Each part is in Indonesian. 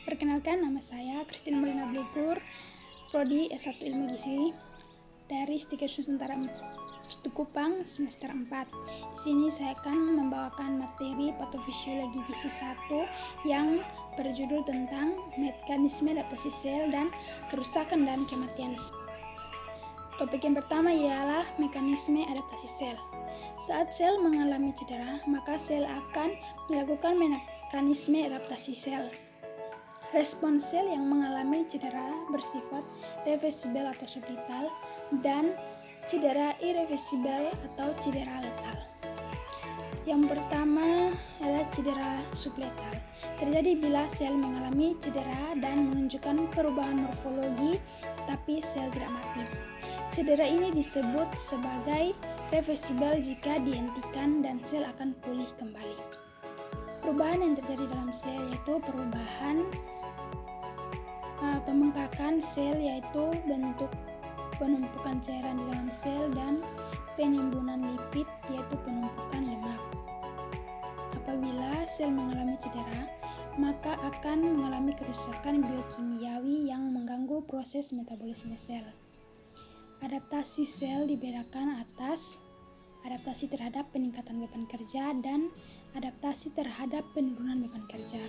Perkenalkan, nama saya Christine Melina Blikur, Prodi S1 Ilmu Gizi dari Stikes Nusantara Kupang semester 4. Di sini saya akan membawakan materi patofisiologi gizi 1 yang berjudul tentang mekanisme adaptasi sel dan kerusakan dan kematian sel. Topik yang pertama ialah mekanisme adaptasi sel. Saat sel mengalami cedera, maka sel akan melakukan mekanisme adaptasi sel. Respons sel yang mengalami cedera bersifat reversibel atau subletal dan cedera irreversibel atau cedera letal. Yang pertama adalah cedera subletal. Terjadi bila sel mengalami cedera dan menunjukkan perubahan morfologi, tapi sel tidak mati. Cedera ini disebut sebagai reversibel jika dihentikan dan sel akan pulih kembali. Perubahan yang terjadi dalam sel yaitu perubahan pembengkakan sel, yaitu bentuk penumpukan cairan di dalam sel, dan penimbunan lipid, yaitu penumpukan lemak. Apabila sel mengalami cedera, maka akan mengalami kerusakan biokimiawi yang mengganggu proses metabolisme sel. Adaptasi sel dibedakan atas adaptasi terhadap peningkatan beban kerja dan adaptasi terhadap penurunan beban kerja.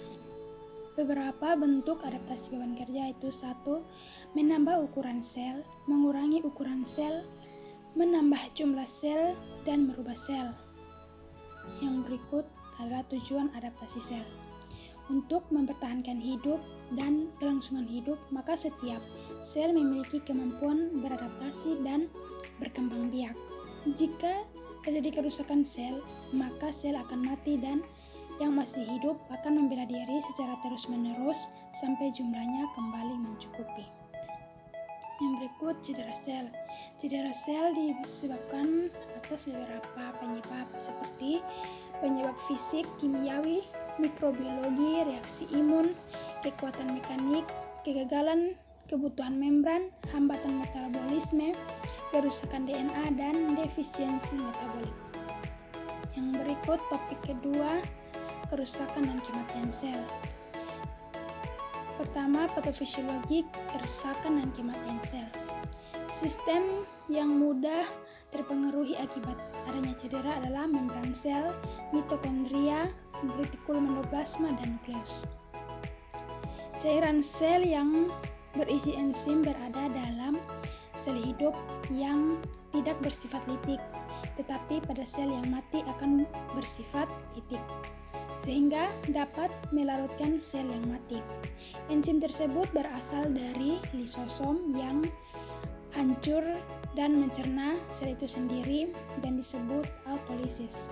Beberapa bentuk adaptasi beban kerja itu: 1. Menambah ukuran sel, mengurangi ukuran sel, menambah jumlah sel, dan merubah sel. Yang berikut adalah tujuan adaptasi sel. Untuk mempertahankan hidup dan kelangsungan hidup, maka setiap sel memiliki kemampuan beradaptasi dan berkembang biak. Jika terjadi kerusakan sel, maka sel akan mati dan yang masih hidup akan membela diri secara terus-menerus sampai jumlahnya kembali mencukupi. Yang berikut cedera sel. Cedera sel disebabkan atas beberapa penyebab seperti penyebab fisik, kimiawi, mikrobiologi, reaksi imun, kekuatan mekanik, kegagalan kebutuhan membran, hambatan metabolisme, kerusakan DNA, dan defisiensi metabolik. Yang berikut topik kedua, kerusakan dan kematian sel. Pertama, patofisiologi kerusakan dan kematian sel. Sistem yang mudah terpengaruhi akibat adanya cedera adalah membran sel, mitokondria, retikulum endoplasma, dan nukleus. Cairan sel yang berisi enzim berada dalam sel hidup yang tidak bersifat litik, tetapi pada sel yang mati akan bersifat litik, sehingga dapat melarutkan sel yang mati. Enzim tersebut berasal dari lisosom yang hancur dan mencerna sel itu sendiri dan disebut autolisis.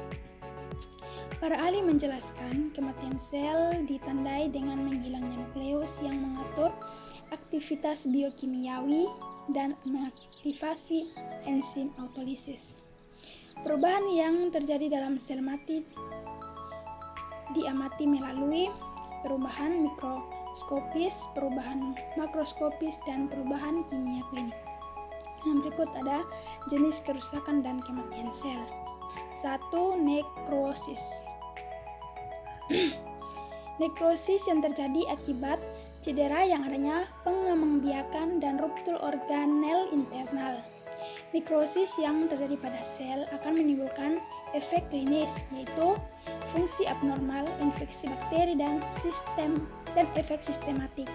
Para ahli menjelaskan kematian sel ditandai dengan menghilangnya nukleus yang mengatur aktivitas biokimiawi dan mengaktifasi enzim autolisis. Perubahan yang terjadi dalam sel mati diamati melalui perubahan mikroskopis, perubahan makroskopis, dan perubahan kimia klinik. Yang berikut ada jenis kerusakan dan kematian sel. 1. Nekrosis. Nekrosis yang terjadi akibat cedera yang adanya pengembangbiakan dan ruptur organel internal. Nekrosis yang terjadi pada sel akan menimbulkan efek klinis, yaitu fungsi abnormal, infeksi bakteri, dan efek sistematik.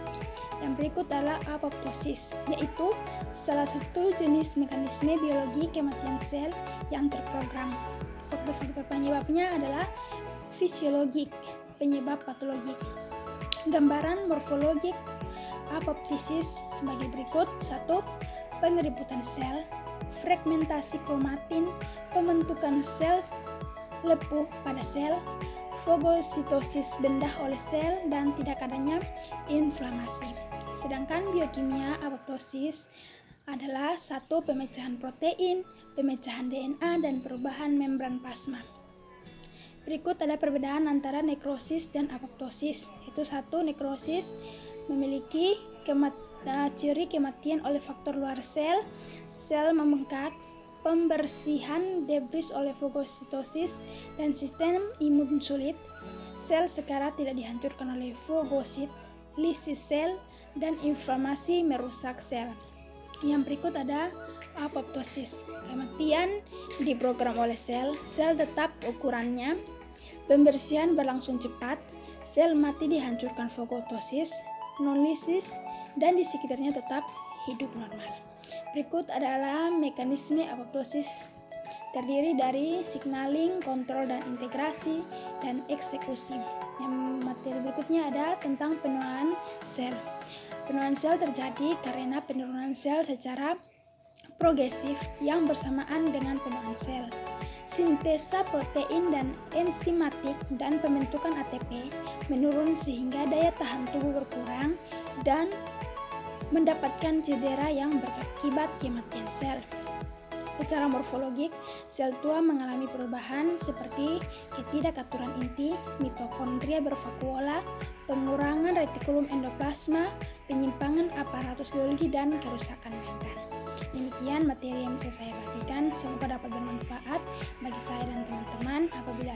Yang berikut adalah apoptosis, yaitu salah satu jenis mekanisme biologi kematian sel yang terprogram. Faktor-faktor penyebabnya adalah fisiologik, penyebab patologik. Gambaran morfologik apoptosis sebagai berikut: 1. Pengeributan sel, fragmentasi kromatin, pembentukan sel lepuh pada sel, fagositosis bendah oleh sel, dan tidak adanya inflamasi. Sedangkan biokimia apoptosis adalah 1. Pemecahan protein, pemecahan DNA, dan perubahan membran plasma. Berikut ada perbedaan antara nekrosis dan apoptosis, yaitu 1. Nekrosis memiliki ciri kematian oleh faktor luar sel, sel membengkak, pembersihan debris oleh fagositosis, dan sistem imun sulit. Sel sekarat tidak dihancurkan oleh fagosit, lisis sel, dan inflamasi merusak sel. Yang berikut ada apoptosis, kematian diprogram oleh sel tetap ukurannya, pembersihan berlangsung cepat, sel mati dihancurkan fagotosis, non-lisis, dan di sekitarnya tetap hidup normal. Berikut adalah mekanisme apoptosis, terdiri dari signaling, kontrol dan integrasi, dan eksekusi. Yang materi berikutnya ada tentang penuaan sel. Penuaan sel terjadi karena penurunan sel secara progresif yang bersamaan dengan penuaan sel. Sintesa protein dan enzimatik dan pembentukan ATP menurun sehingga daya tahan tubuh berkurang dan mendapatkan cedera yang berakibat kematian sel. Secara morfologik, sel tua mengalami perubahan seperti ketidakaturan inti, mitokondria bervakuola, pengurangan retikulum endoplasma, penyimpangan aparatus Golgi, dan kerusakan membran. Demikian materi yang bisa saya bagikan, semoga dapat bermanfaat bagi saya dan teman-teman. Apabila